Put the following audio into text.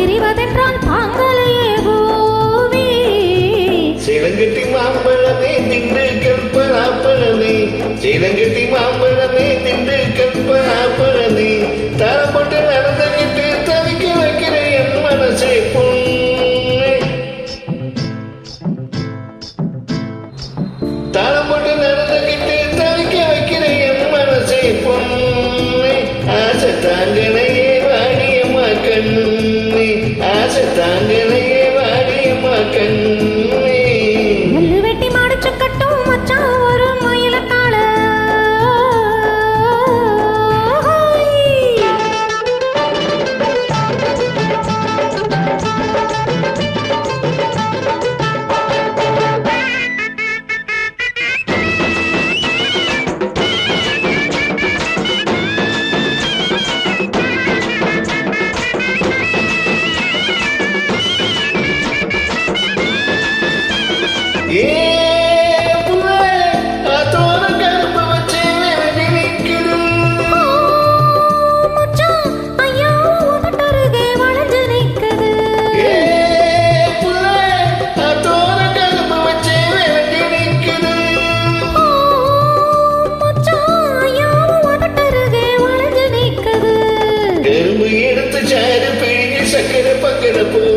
எரிவதென்றால் தாங்களையே பூமி. சேலங்கட்டி மாம்பழமே திண்டு கற்பனாப்பழமே, சேலங்கட்டி மாம்பழமே திண்டு கற்பனாப்பழமே, தரம் போட்டு நடந்துகிட்டு தவிக்க வைக்கிற என் மனசே பொண்ணு. தரம் போட்டு நடந்துகிட்டு தவிக்க வைக்கிற என் மனசே பொண்ணு. ஆசை தாங்களையே வாடியம்மா கண்ணு, ஆசை தாங்களையே வாடியம்மா கண்ணு. நெல்லு வெட்டி மாடிச்சு கட்டும் மச்சான் ஒரு மயிலக்கால. எடுத்து சாரு பிழிஞ்சு சக்கரை பக்கட போ